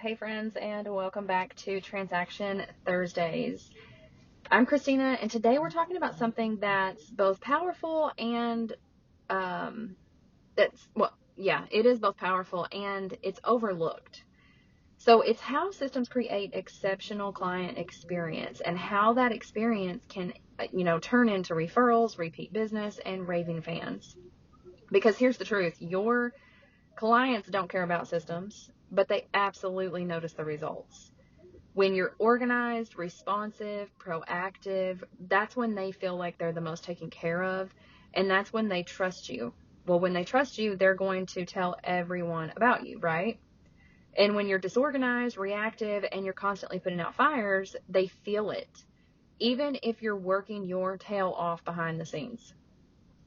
Hey friends, and welcome back to Transaction Thursdays. I'm Christina, and today we're talking about something that's both powerful and it is both powerful and it's overlooked. So it's how systems create exceptional client experience and how that experience can, turn into referrals, repeat business, and raving fans. Because here's the truth, your clients don't care about systems, but they absolutely notice the results. When you're organized, responsive, proactive, that's when they feel like they're the most taken care of, and that's when they trust you. Well, when they trust you, they're going to tell everyone about you, right? And when you're disorganized, reactive, and you're constantly putting out fires, they feel it, even if you're working your tail off behind the scenes.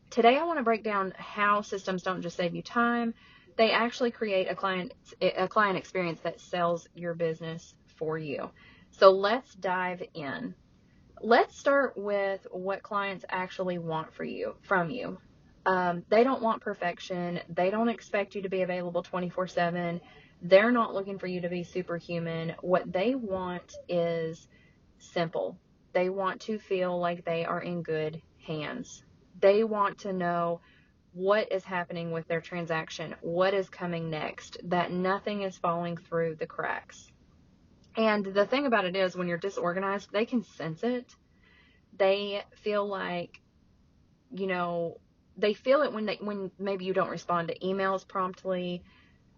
Today, I want to break down how systems don't just save you time, they actually create a client experience that sells your business for you. So let's dive in. Let's start with what clients actually want from you. They don't want perfection. They don't expect you to be available 24/7. They're not looking for you to be superhuman. What they want is simple. They want to feel like they are in good hands. They want to know what is happening with their transaction, what is coming next, that nothing is falling through the cracks. And the thing about it is, when you're disorganized, they can sense it. They feel like, they feel it when maybe you don't respond to emails promptly.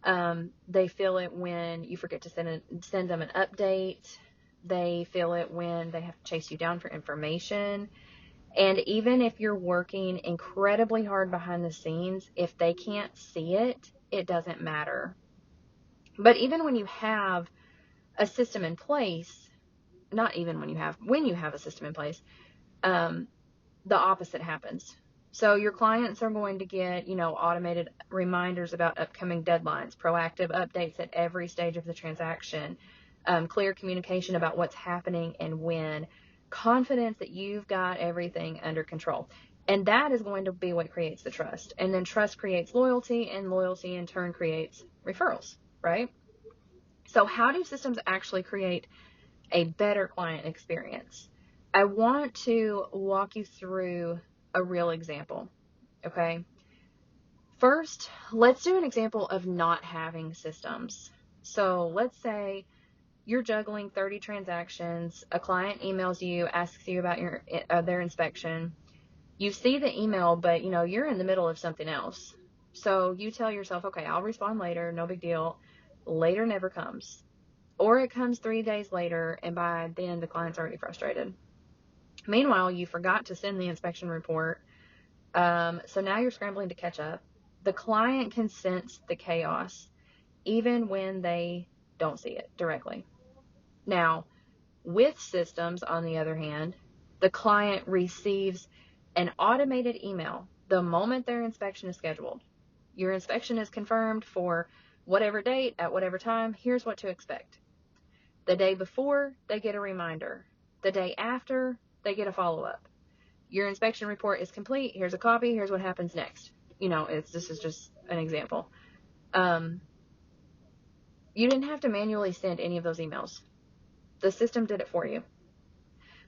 They feel it when you forget to send them an update. They feel it when they have to chase you down for information. And even if you're working incredibly hard behind the scenes, if they can't see it, it doesn't matter. But even when you have a system in place, not even when you have a system in place, the opposite happens. So your clients are going to get, automated reminders about upcoming deadlines, proactive updates at every stage of the transaction, clear communication about what's happening and when, confidence that you've got everything under control. And that is going to be what creates the trust. And then trust creates loyalty, and loyalty in turn creates referrals, right? So how do systems actually create a better client experience? I want to walk you through a real example, okay? First, let's do an example of not having systems. So let's say you're juggling 30 transactions, a client emails you, asks you about their inspection. You see the email, but you're in the middle of something else. So you tell yourself, okay, I'll respond later, no big deal. Later never comes. Or it comes 3 days later, and by then the client's already frustrated. Meanwhile, you forgot to send the inspection report. So now you're scrambling to catch up. The client can sense the chaos, even when they don't see it directly. Now, with systems, on the other hand, the client receives an automated email the moment their inspection is scheduled. Your inspection is confirmed for whatever date, at whatever time. Here's what to expect. The day before, they get a reminder. The day after, they get a follow-up. Your inspection report is complete. Here's a copy. Here's what happens next. This is just an example. You didn't have to manually send any of those emails. The system did it for you.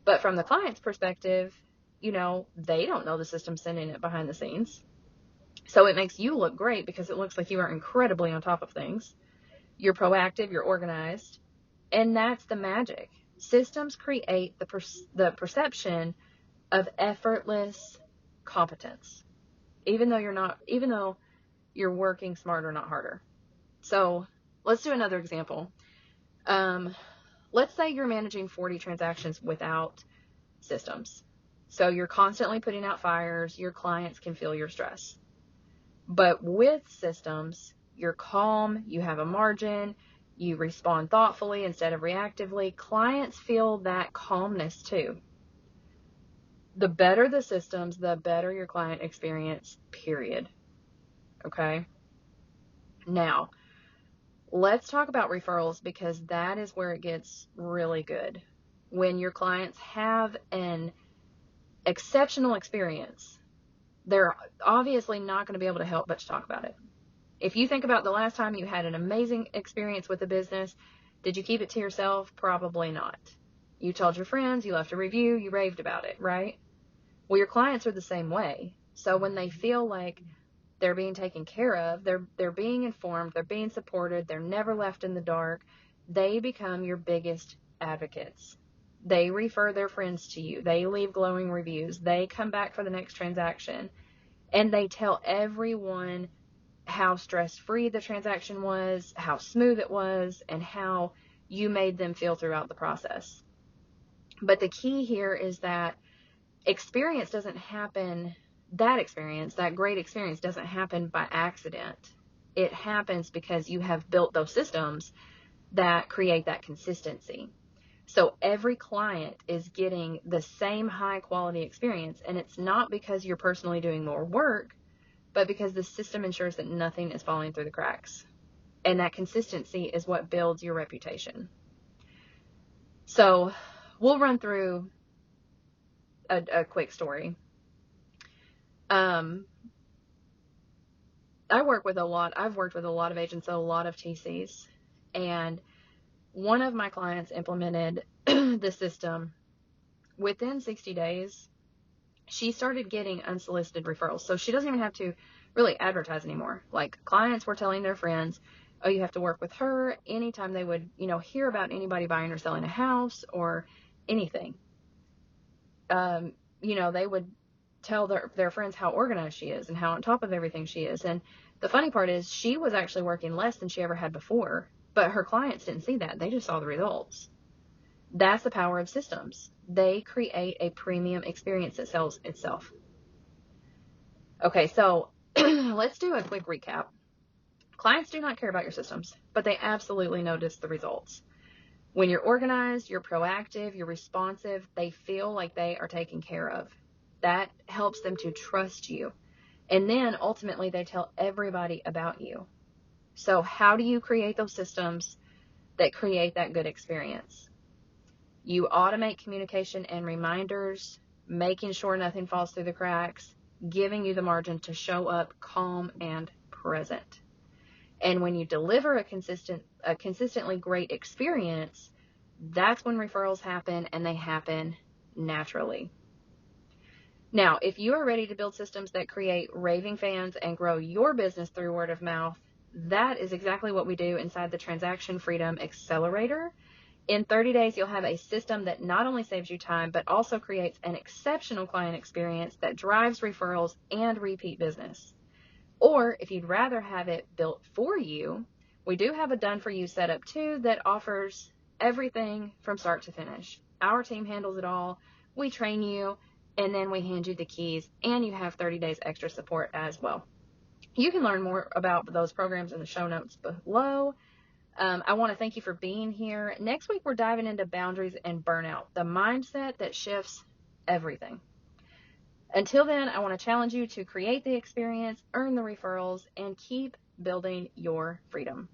But from the client's perspective, they don't know the system's sending it behind the scenes. So it makes you look great because it looks like you are incredibly on top of things. You're proactive, you're organized, and that's the magic. Systems create the perception of effortless competence, even though you're working smarter, not harder. So let's do another example. Let's say you're managing 40 transactions without systems. So you're constantly putting out fires. Your clients can feel your stress. But with systems, you're calm, you have a margin, you respond thoughtfully instead of reactively. Clients feel that calmness too. The better the systems, the better your client experience, period. Okay? Now, let's talk about referrals, because that is where it gets really good. When your clients have an exceptional experience, they're obviously not going to be able to help but to talk about it. If you think about the last time you had an amazing experience with a business, did you keep it to yourself? Probably not. You told your friends, you left a review, you raved about it, right? Well, your clients are the same way. So when they feel like they're being taken care of, they're being informed, they're being supported, they're never left in the dark, they become your biggest advocates. They refer their friends to you. They leave glowing reviews. They come back for the next transaction, and they tell everyone how stress-free the transaction was, how smooth it was, and how you made them feel throughout the process. But the key here is that experience doesn't happen, that great experience doesn't happen by accident. It happens because you have built those systems that create that consistency. So every client is getting the same high quality experience, and it's not because you're personally doing more work, but because the system ensures that nothing is falling through the cracks. And that consistency is what builds your reputation. So we'll run through a quick story. I've worked with a lot of agents, a lot of TCs, and one of my clients implemented the system. Within 60 days, she started getting unsolicited referrals. So she doesn't even have to really advertise anymore. Like, clients were telling their friends, oh, you have to work with her. Anytime they would, hear about anybody buying or selling a house or anything, they would tell their friends how organized she is and how on top of everything she is. And the funny part is, she was actually working less than she ever had before, but her clients didn't see that. They just saw the results. That's the power of systems. They create a premium experience that sells itself. Okay, so let's do a quick recap. Clients do not care about your systems, but they absolutely notice the results. When you're organized, you're proactive, you're responsive, they feel like they are taken care of. That helps them to trust you. And then ultimately they tell everybody about you. So how do you create those systems that create that good experience? You automate communication and reminders, making sure nothing falls through the cracks, giving you the margin to show up calm and present. And when you deliver a consistently great experience, that's when referrals happen, and they happen naturally. Now, if you are ready to build systems that create raving fans and grow your business through word of mouth, that is exactly what we do inside the Transaction Freedom Accelerator. In 30 days, you'll have a system that not only saves you time, but also creates an exceptional client experience that drives referrals and repeat business. Or if you'd rather have it built for you, we do have a done-for-you setup too that offers everything from start to finish. Our team handles it all. We train you, and then we hand you the keys, and you have 30 days extra support as well. You can learn more about those programs in the show notes below. I want to thank you for being here. Next week, we're diving into boundaries and burnout, the mindset that shifts everything. Until then, I want to challenge you to create the experience, earn the referrals, and keep building your freedom.